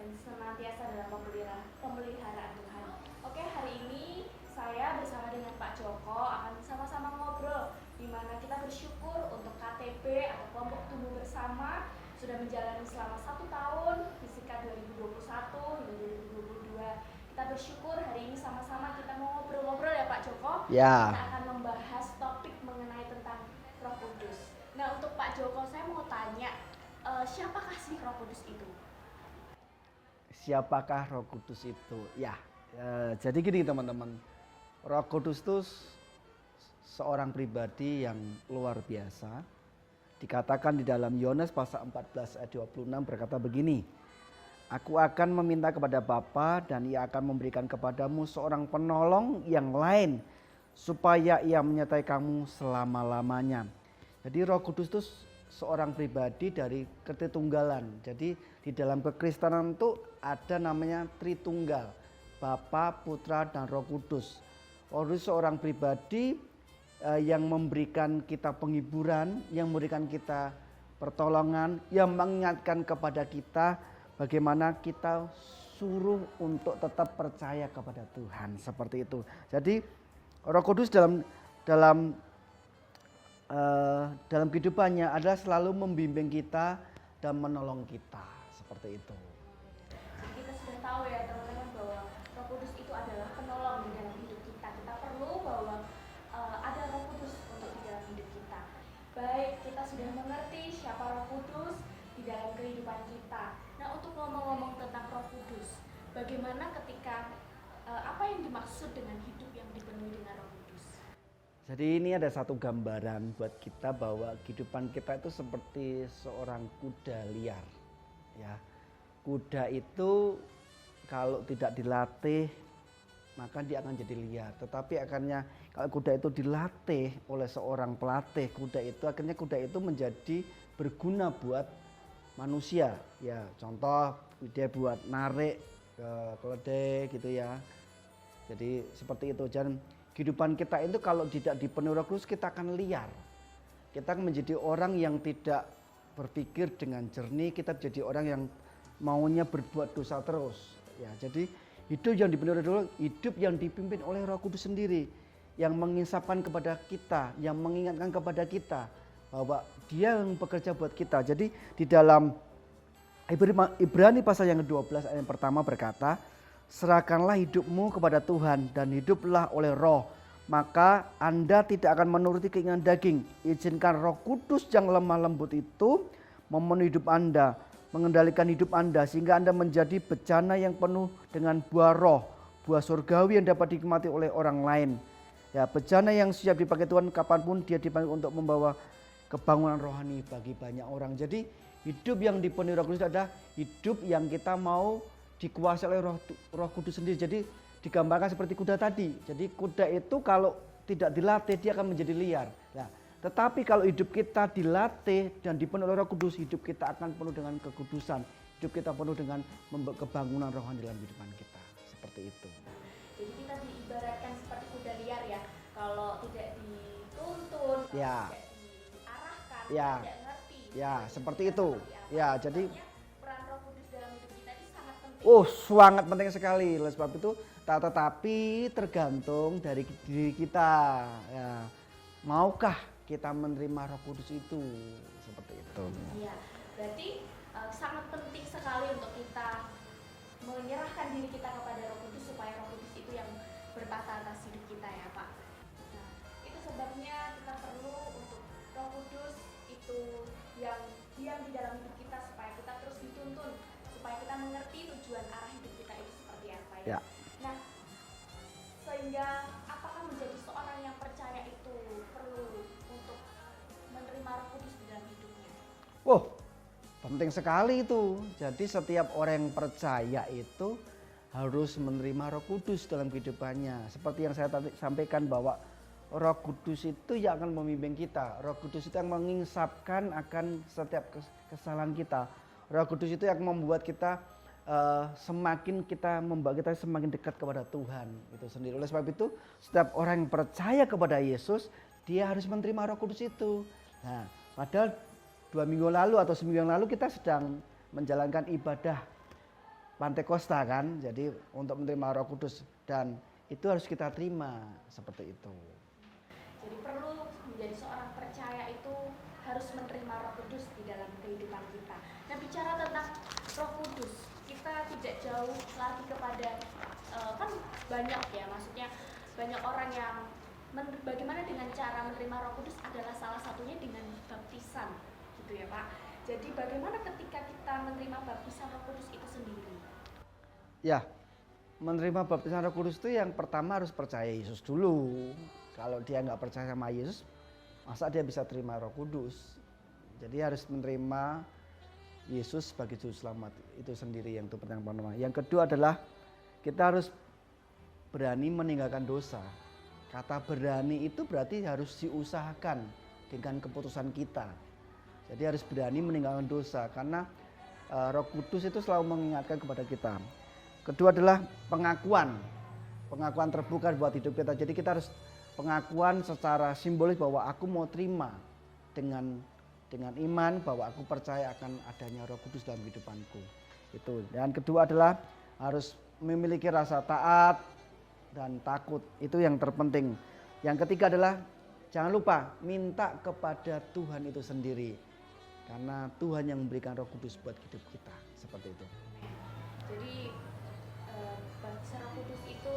dan senantiasa dalam pemeliharaan Tuhan. Oke, hari ini saya bersama dengan Pak Joko akan sama-sama ngobrol di mana kita bersyukur untuk KTB atau kelompok tumbuh bersama sudah menjalani selama 1 tahun fisika 2021 hingga 2022. Kita bersyukur hari ini sama-sama kita mau ngobrol-ngobrol ya Pak Joko. Ya. Kita akan membahas topik mengenai tentang Roh Kudus. Nah, untuk Pak Joko saya mau tanya, siapakah sih Roh Kudus itu? Siapakah Roh Kudus itu? Jadi gini teman-teman, Roh Kudus itu seorang pribadi yang luar biasa. Dikatakan di dalam Yohanes pasal 14 ayat 26 berkata begini, Aku akan meminta kepada Bapa dan ia akan memberikan kepadamu seorang penolong yang lain supaya ia menyertai kamu selama-lamanya. Jadi Roh Kudus itu seorang pribadi dari ketritunggalan. Jadi di dalam kekristenan itu ada namanya Tritunggal, Bapa, Putra, dan Roh Kudus. Roh Kudus seorang pribadi yang memberikan kita penghiburan, yang memberikan kita pertolongan, yang mengingatkan kepada kita bagaimana kita suruh untuk tetap percaya kepada Tuhan, seperti itu. Jadi Roh Kudus dalam kehidupannya adalah selalu membimbing kita dan menolong kita, seperti itu. Jadi kita sudah tahu ya teman-teman bahwa Roh Kudus itu adalah penolong di dalam hidup kita. Kita perlu bahwa ada Roh Kudus untuk di dalam hidup kita. Baik, kita sudah mengerti siapa Roh Kudus di dalam kehidupan kita. Nah, untuk ngomong-ngomong tentang Roh Kudus, bagaimana ketika apa yang dimaksud dengan hidup yang dipenuhi dengan Roh Kudus? Jadi ini ada satu gambaran buat kita bahwa kehidupan kita itu seperti seorang kuda liar. Ya, kuda itu kalau tidak dilatih maka dia akan jadi liar. Tetapi akhirnya kalau kuda itu dilatih oleh seorang pelatih kuda itu, akhirnya kuda itu menjadi berguna buat manusia. Ya, contoh dia buat narik ke keledai gitu ya. Jadi seperti itu. Dan kehidupan kita itu kalau tidak dipenuhi Roh Kudus kita akan liar. Kita akan menjadi orang yang tidak berpikir dengan jernih, kita menjadi orang yang maunya berbuat dosa terus. Ya, jadi hidup yang dipenuhi Roh Kudus, hidup yang dipimpin oleh Roh Kudus sendiri, yang menginsapkan kepada kita, yang mengingatkan kepada kita bahwa Dia yang bekerja buat kita. Jadi di dalam Ibrani pasal yang ke-12 ayat yang pertama berkata, serahkanlah hidupmu kepada Tuhan dan hiduplah oleh Roh, maka Anda tidak akan menuruti keinginan daging. Izinkan Roh Kudus yang lemah lembut itu memenuhi hidup Anda, mengendalikan hidup Anda sehingga Anda menjadi bejana yang penuh dengan buah roh, buah surgawi yang dapat dinikmati oleh orang lain. Ya, bejana yang siap dipakai Tuhan kapanpun dia dipanggil untuk membawa kebangunan rohani bagi banyak orang. Jadi hidup yang dipenuhi Roh Kudus adalah hidup yang kita mau dikuasai oleh Roh Kudus sendiri. Jadi digambarkan seperti kuda tadi. Jadi kuda itu kalau tidak dilatih dia akan menjadi liar. Nah, tetapi kalau hidup kita dilatih dan dipenuhi oleh Roh Kudus, hidup kita akan penuh dengan kekudusan. Hidup kita penuh dengan kebangunan rohani dalam kehidupan kita. Seperti itu. Jadi kita diibaratkan seperti kuda liar ya. Kalau tidak dituntun, ya. tidak diarahkan, ya. tidak ngerti. Ya, seperti itu. Ya, jadi peran Roh Kudus dalam hidup kita ini sangat penting. Sangat penting sekali. Oleh sebab itu, tetapi tergantung dari diri kita. Ya, maukah kita menerima Roh Kudus itu? Seperti itu. Iya, berarti sangat penting sekali untuk kita menyerahkan diri kita kepada Roh Kudus supaya Roh Kudus itu yang bertata atas hidup kita ya Pak. Nah, itu sebabnya kita perlu untuk Roh Kudus itu yang diam di dalam hidup kita supaya kita terus dituntun, supaya kita mengerti tujuan arah hidup kita itu seperti apa ya. Nah, sehingga apakah menjadi seorang yang percaya itu perlu untuk menerima Roh Kudus di dalam hidupnya? Penting sekali itu. Jadi setiap orang yang percaya itu harus menerima Roh Kudus dalam kehidupannya. Seperti yang saya tadi sampaikan bahwa Roh Kudus itu yang akan membimbing kita. Roh Kudus itu yang menginsapkan akan setiap kesalahan kita. Roh Kudus itu yang membuat kita membuat kita semakin dekat kepada Tuhan itu sendiri. Oleh sebab itu, setiap orang yang percaya kepada Yesus, dia harus menerima Roh Kudus itu. Nah, padahal 2 minggu lalu atau seminggu yang lalu kita sedang menjalankan ibadah Pantekosta kan, jadi untuk menerima Roh Kudus dan itu harus kita terima seperti itu. Jadi perlu menjadi seorang percaya itu harus menerima Roh Kudus di dalam kehidupan kita. Nah, bicara tentang Roh Kudus, kita tidak jauh lagi kepada kan banyak ya, maksudnya banyak orang yang bagaimana dengan cara menerima Roh Kudus adalah salah satunya dengan baptisan, gitu ya Pak. Jadi bagaimana ketika kita menerima baptisan Roh Kudus itu sendiri? Ya, menerima baptisan Roh Kudus itu yang pertama harus percaya Yesus dulu. Kalau dia nggak percaya sama Yesus, masa dia bisa terima Roh Kudus? Jadi harus menerima Yesus sebagai juru selamat itu sendiri yang itu pertama. Yang kedua adalah kita harus berani meninggalkan dosa. Kata berani itu berarti harus diusahakan dengan keputusan kita. Jadi harus berani meninggalkan dosa karena Roh Kudus itu selalu mengingatkan kepada kita. Kedua adalah pengakuan terbuka buat hidup kita. Jadi kita harus pengakuan secara simbolis bahwa aku mau terima dengan iman bahwa aku percaya akan adanya Roh Kudus dalam kehidupanku. Itu. Dan kedua adalah harus memiliki rasa taat dan takut, itu yang terpenting. Yang ketiga adalah jangan lupa minta kepada Tuhan itu sendiri, karena Tuhan yang memberikan Roh Kudus buat hidup kita, seperti itu. Jadi baptisan Roh Kudus itu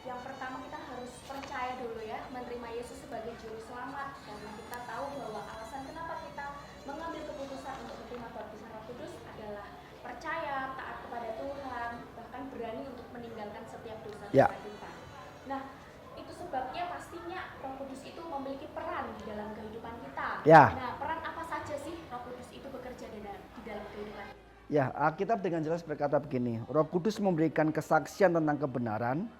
yang pertama kita harus percaya dulu ya, menerima Yesus sebagai juru selamat, karena kita tahu bahwa alasan kenapa kita mengambil keputusan untuk menerima baptisan Roh Kudus adalah percaya, taat kepada Tuhan, bahkan berani untuk meninggalkan setiap dosa kita. Nah, itu sebabnya pastinya Roh Kudus itu memiliki peran di dalam kehidupan kita. Nah, peran apa saja sih Roh Kudus itu bekerja di dalam kehidupan? Ya, Alkitab dengan jelas berkata begini, Roh Kudus memberikan kesaksian tentang kebenaran,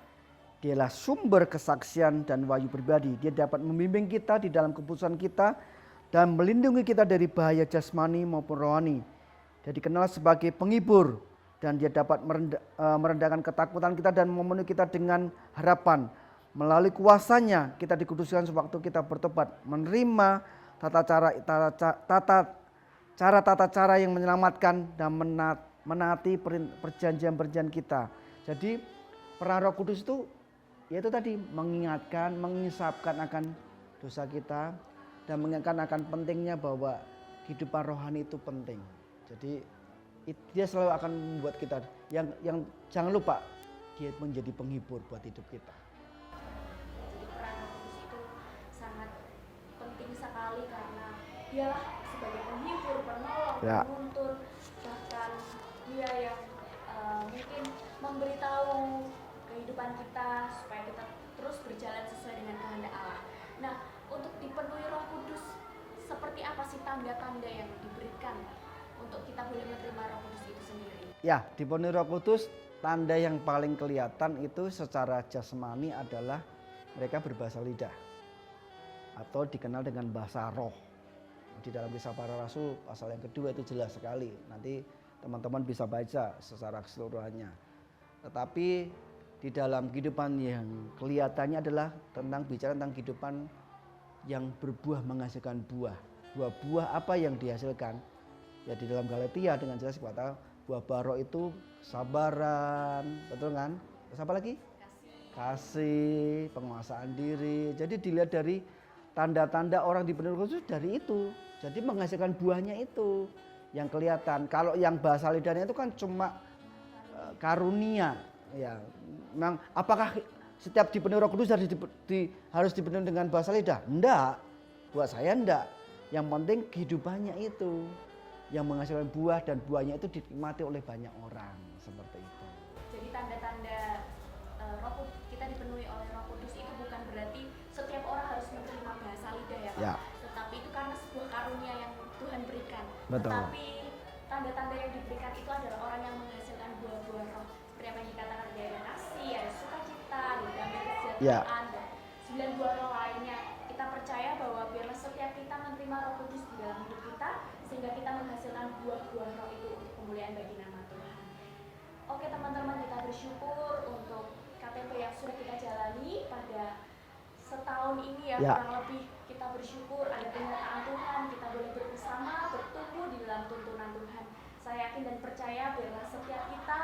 dialah sumber kesaksian dan wahyu pribadi. Dia dapat membimbing kita di dalam keputusan kita dan melindungi kita dari bahaya jasmani maupun rohani. Dia dikenal sebagai penghibur dan dia dapat merendahkan ketakutan kita dan memenuhi kita dengan harapan. Melalui kuasanya kita dikuduskan sewaktu kita bertobat, menerima tata cara yang menyelamatkan dan menaati perjanjian-perjanjian kita. Jadi peran Roh Kudus itu yaitu tadi mengingatkan, mengisapkan akan dosa kita dan mengingatkan akan pentingnya bahwa kehidupan rohani itu penting. Jadi dia selalu akan membuat kita yang jangan lupa dia menjadi penghibur buat hidup kita. Jadi peran Roh Kudus itu sangat penting sekali karena dialah sebagai penghibur, penolong, penuntun, bahkan dia yang mungkin memberitahu kehidupan kita supaya kita terus berjalan sesuai dengan kehendak Allah. Nah, untuk dipenuhi Roh Kudus, seperti apa sih tanda-tanda yang diberikan untuk kita boleh menerima Roh Kudus itu sendiri? Ya, dipenuhi Roh Kudus, tanda yang paling kelihatan itu secara jasmani adalah mereka berbahasa lidah atau dikenal dengan bahasa roh. Di dalam Kisah Para Rasul pasal yang kedua itu jelas sekali. Nanti teman-teman bisa baca secara keseluruhannya. Tetapi di dalam kehidupan yang kelihatannya adalah bicara tentang kehidupan yang berbuah, menghasilkan buah. Buah apa yang dihasilkan? Ya di dalam Galatia dengan jelas kata buah bara itu sabaran, betul kan? Terus apa lagi? Kasih, penguasaan diri. Jadi dilihat dari tanda-tanda orang dipenuhi Roh Kudus dari itu. Jadi menghasilkan buahnya itu yang kelihatan. Kalau yang bahasa lidahnya itu kan cuma karunia. Ya, memang apakah setiap dipenuhi Roh Kudus harus dipenuhi dengan bahasa lidah? Enggak. Buat saya enggak. Yang penting kehidupannya itu yang menghasilkan buah dan buahnya itu dinikmati oleh banyak orang seperti itu. Jadi tanda-tanda kita dipenuhi oleh Roh Kudus itu bukan berarti setiap orang harus menerima bahasa lidah ya Pak. Ya. Tetapi itu karena sebuah karunia yang Tuhan berikan. Betul. Tetapi tanda-tanda yang diberikan itu adalah orang yang menghasilkan buah-buah roh. Seperti apa yang dikatakan dia ada kasih, ada sukacita, ada damai, kesejahteraan, dan 9 buah roh lainnya. Kita percaya bahwa biarlah setiap kita menerima Roh Kudus di dalam hidup kita sehingga kita menghasilkan buah-buah roh itu untuk kemuliaan bagi nama Tuhan. Oke teman-teman, kita bersyukur untuk KTP yang sudah kita jalani pada setahun ini ya. Kurang lebih kita bersyukur ada penyertaan Tuhan, kita boleh bersama bertumbuh di dalam tuntunan Tuhan. Saya yakin dan percaya biarlah setiap kita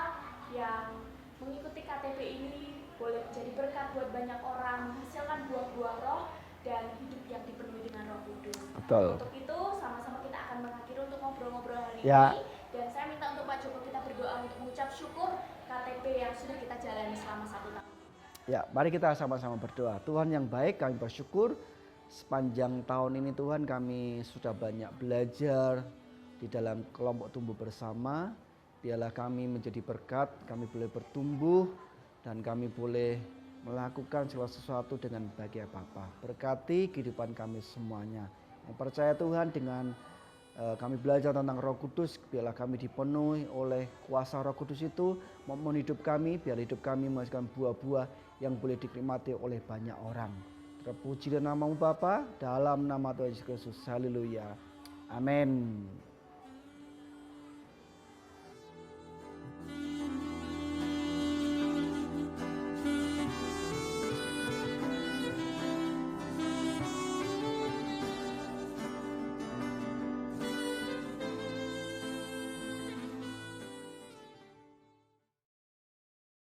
yang mengikuti KTP ini boleh menjadi berkat buat banyak orang, menghasilkan buah-buah roh dan hidup yang dipenuhi dengan Roh Kudus. Betul. Untuk itu sama-sama kita akan mengakhiri untuk ngobrol-ngobrol hari Ya. ini, dan saya minta untuk Pak Joko kita berdoa untuk mengucap syukur KTP yang sudah kita jalani selama 1 tahun. Ya, mari kita sama-sama berdoa. Tuhan yang baik, kami bersyukur sepanjang tahun ini Tuhan kami sudah banyak belajar di dalam kelompok tumbuh bersama. Biarlah kami menjadi berkat, kami boleh bertumbuh dan kami boleh melakukan segala sesuatu dengan bahagia Bapa. Berkati kehidupan kami semuanya. Yang percaya Tuhan dengan kami belajar tentang Roh Kudus, biarlah kami dipenuhi oleh kuasa Roh Kudus itu memenuhi hidup kami, biar hidup kami menghasilkan buah-buah yang boleh dinikmati oleh banyak orang. Terpuji dan namamu Bapa, dalam nama Tuhan Yesus Kristus. Haleluya. Amin.